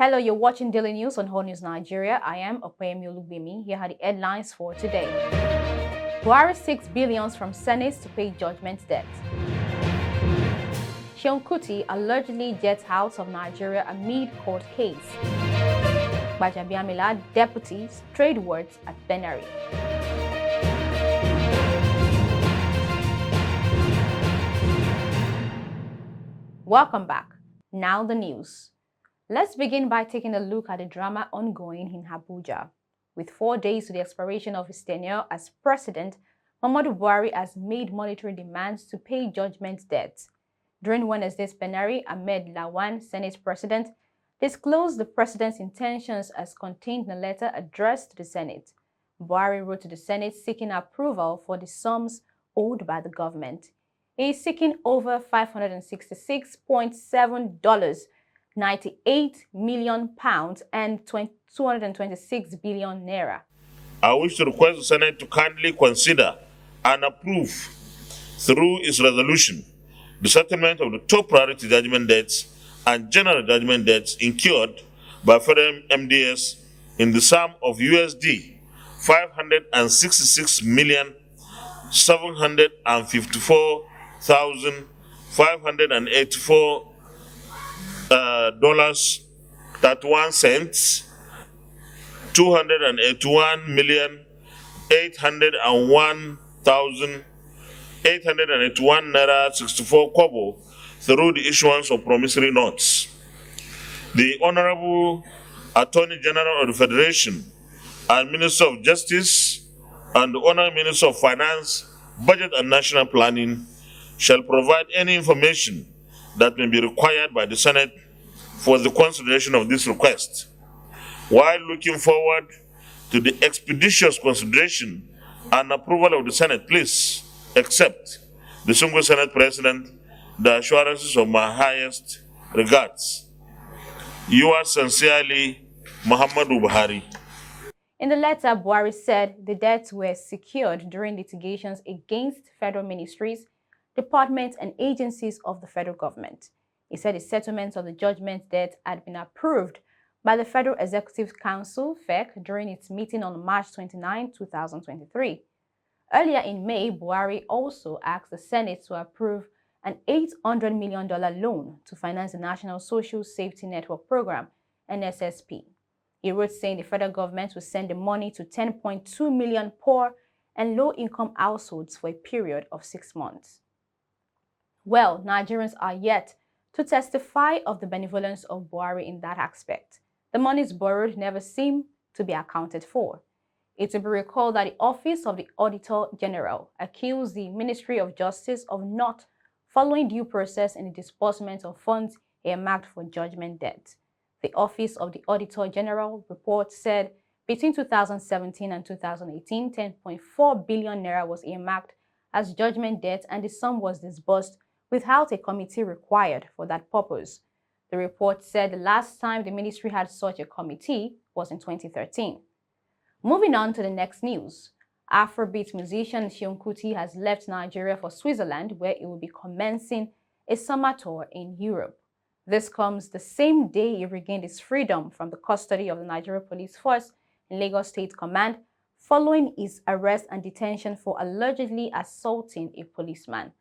Hello, you're watching Daily News on Allnews Nigeria. I am Opeyemi Olugbemi. Here are the headlines for today. Buhari seeks billions from Senate to pay judgment debt. KUTI allegedly jets out of Nigeria amid court case. GBAJABIAMILA deputies trade words at plenary. Welcome back. Now the news. Let's begin by taking a look at the drama ongoing in Abuja. With 4 days to the expiration of his tenure as president, Muhammadu Buhari has made monetary demands to pay judgment debts. During Wednesday's plenary, Ahmed Lawan, Senate president, disclosed the president's intentions as contained in a letter addressed to the Senate. Buhari wrote to the Senate seeking approval for the sums owed by the government. He is seeking over $566.7, 98 million pounds and 226 billion naira. I wish to request the Senate to kindly consider and approve through its resolution the settlement of the top priority judgment debts and general judgment debts incurred by federal MDS in the sum of USD 566,754,584 dollars 31 cents, 281,801,881 naira 64 kobo through the issuance of promissory notes. The Honorable Attorney General of the Federation and Minister of Justice and the Honorable Minister of Finance, Budget and National Planning shall provide any information that may be required by the Senate for the consideration of this request. While looking forward to the expeditious consideration and approval of the Senate, please accept the single Senate President the assurances of my highest regards. Yours sincerely, Muhammadu Buhari. In the letter, Buhari said the debts were secured during litigations against federal ministries, departments, and agencies of the federal government. He said the settlement of the judgment debt had been approved by the Federal Executive Council, FEC, during its meeting on March 29, 2023. Earlier in May, Buhari also asked the Senate to approve an $800 million loan to finance the National Social Safety Network Program, NSSP. He wrote saying the federal government will send the money to 10.2 million poor and low-income households for a period of 6 months. Well, Nigerians are yet to testify of the benevolence of Buhari in that aspect. The monies borrowed never seem to be accounted for. It will be recalled that the Office of the Auditor General accused the Ministry of Justice of not following due process in the disbursement of funds earmarked for judgment debt. The Office of the Auditor General report said between 2017 and 2018, 10.4 billion naira was earmarked as judgment debt, and the sum was disbursed without a committee required for that purpose. The report said the last time the ministry had such a committee was in 2013. Moving on to the next news. Afrobeat musician KUTI has left Nigeria for Switzerland, where he will be commencing a summer tour in Europe. This comes the same day he regained his freedom from the custody of the Nigeria Police Force in Lagos State Command following his arrest and detention for allegedly assaulting a policeman.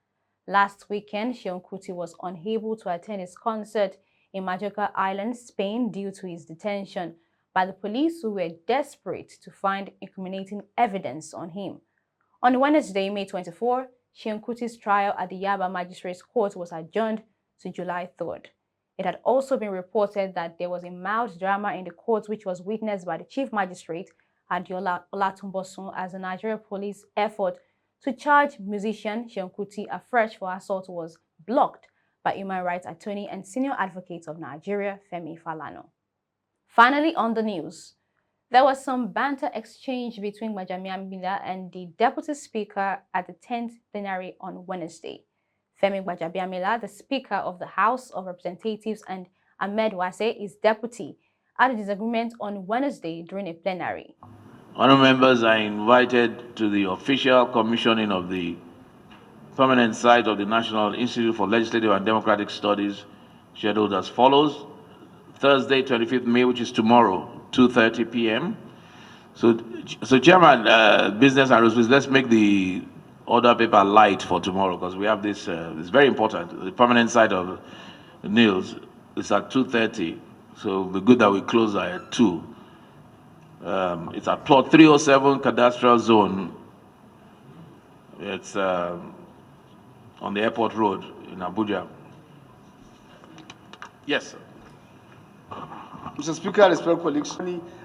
Last weekend, KUTI was unable to attend his concert in Majorca Island, Spain, due to his detention by the police, who were desperate to find incriminating evidence on him. On Wednesday, May 24, KUTI's trial at the Yaba Magistrates Court was adjourned to July 3rd. It had also been reported that there was a mild drama in the court, which was witnessed by the Chief Magistrate, Adiola Olatunbosun, as the Nigeria police effort to charge musician KUTI afresh for assault was blocked by human rights attorney and senior advocate of Nigeria, Femi Falana. Finally, on the news, there was some banter exchange between GBAJABIAMILA and the Deputy Speaker at the 10th plenary on Wednesday. Femi GBAJABIAMILA, the Speaker of the House of Representatives, and Ahmed Wase, his deputy, had a disagreement on Wednesday during a plenary. Honourable members are invited to the official commissioning of the permanent site of the National Institute for Legislative and Democratic Studies, scheduled as follows. Thursday, 25th May, which is tomorrow, 2:30 p.m. So Chairman, Business and Resources, let's make the order paper light for tomorrow because we have this, it's very important. The permanent site of News is at 2:30, so it'll be good that we close at 2. It's at plot 307 Cadastral Zone. It's on the airport road in Abuja. Yes, sir. Mr. Speaker, respected colleagues,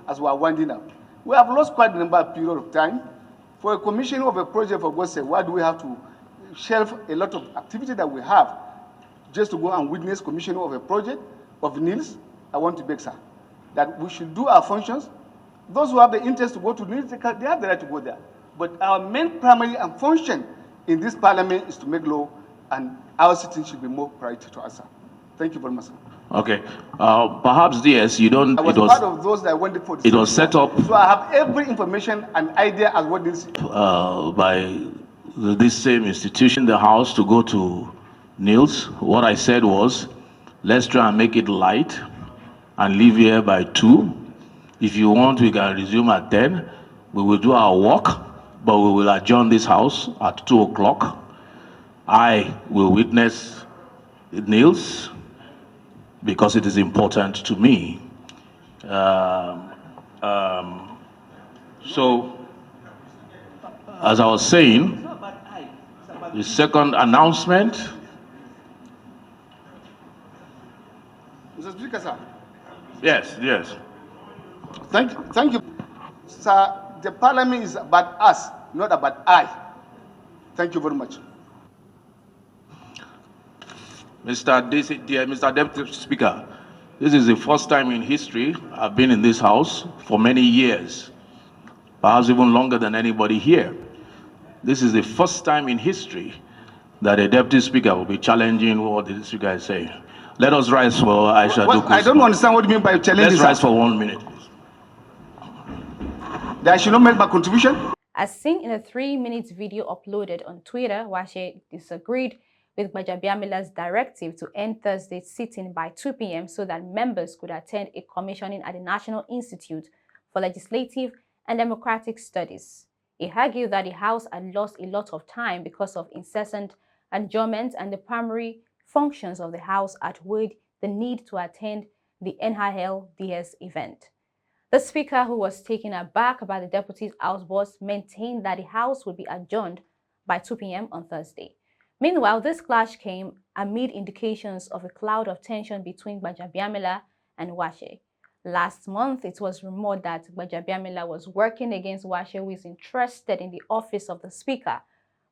as we are winding up, we have lost quite a number of period of time. For a commissioning of a project, for God's sake, why do we have to shelve a lot of activity that we have just to go and witness commissioning of a project of NILS? I want to beg, sir, that we should do our functions. Those who have the interest to go to NILS, they have the right to go there. But our main primary and function in this parliament is to make law, and our citizens should be more priority to us, sir. Thank you very much, sir. Okay. Perhaps yes, you don't. I was part of those that went for this. It was set up. So I have every information and idea as what this by this same institution, the House, to go to Niels. What I said was, let's try and make it light and leave here by 2. If you want, we can resume at 10. We will do our work, but we will adjourn this House at 2 o'clock. I will witness Niels because it is important to me. So, as I was saying, the second announcement. Mr. Speaker, sir. Yes, yes. Thank you. Sir, the parliament is about us, not about I. Thank you very much. Mr. Deputy Speaker, this is the first time in history I've been in this House for many years, perhaps even longer than anybody here. This is the first time in history that a Deputy Speaker will be challenging what the Speaker is saying. Let us rise for Aisha Duku's. I don't understand what you mean by challenging. Let's rise for 1 minute. That I should not make my contribution? As seen in a 3-minute video uploaded on Twitter, Washe disagreed with GBAJABIAMILA's directive to end Thursday's sitting by 2 p.m. so that members could attend a commissioning at the National Institute for Legislative and Democratic Studies. He argued that the House had lost a lot of time because of incessant adjournment and the primary functions of the House outweighed the need to attend the NILDS event. The Speaker, who was taken aback by the Deputy House boss, maintained that the House would be adjourned by 2 p.m. on Thursday. Meanwhile, this clash came amid indications of a cloud of tension between GBAJABIAMILA and Washe. Last month, it was rumored that GBAJABIAMILA was working against Washe, who is interested in the office of the Speaker,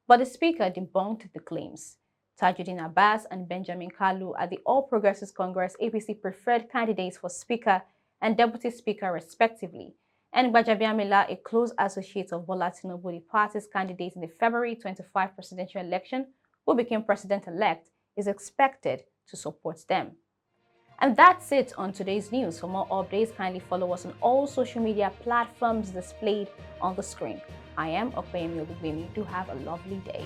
but the Speaker debunked the claims. Tajuddin Abbas and Benjamin Kalu are the All Progressives Congress APC preferred candidates for Speaker and Deputy Speaker respectively, and GBAJABIAMILA, a close associate of Bola Tinubu, the party's candidate in the February 25 presidential election, who became president-elect, is expected to support them. And that's it on today's news. For more updates, kindly follow us on all social media platforms displayed on the screen. I am Opeyemi Olugbemi. Do have a lovely day.